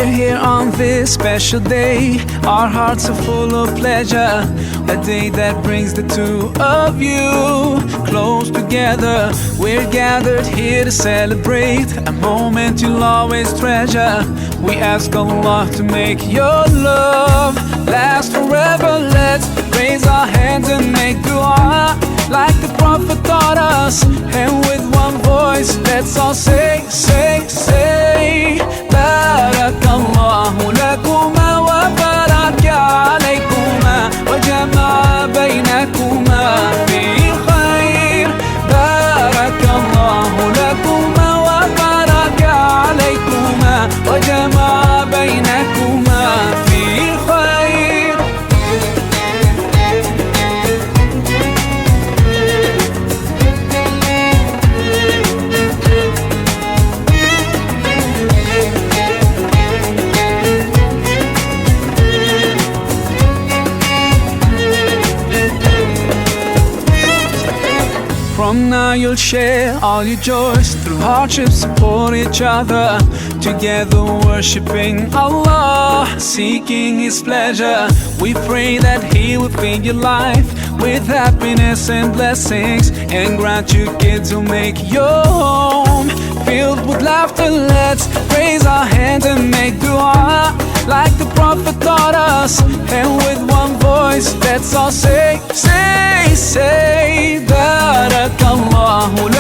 We're here on this special day. Our hearts are full of pleasure. A day that brings the two of you close together. We're gathered here to celebrate a moment you'll always treasure. We ask Allah to make your love last forever. Let's raise our hands and make dua like the Prophet taught us. And with one voice, let's all say, say, say, Barakallahu lakuma wa baraka alaykuma wa jama'a baynakuma fi khair. Barakallahu lakuma wa baraka alaykuma wa jama'a baynakuma fi khair. From now you'll share all your joys. Through hardships support each other. Together worshipping Allah, seeking His pleasure. We pray that He will fill your life with happiness and blessings, and grant you kids who make your home filled with laughter. Let's raise our hands and make dua like the Prophet taught us. And with one voice, let's all say, say, say, Barakallahu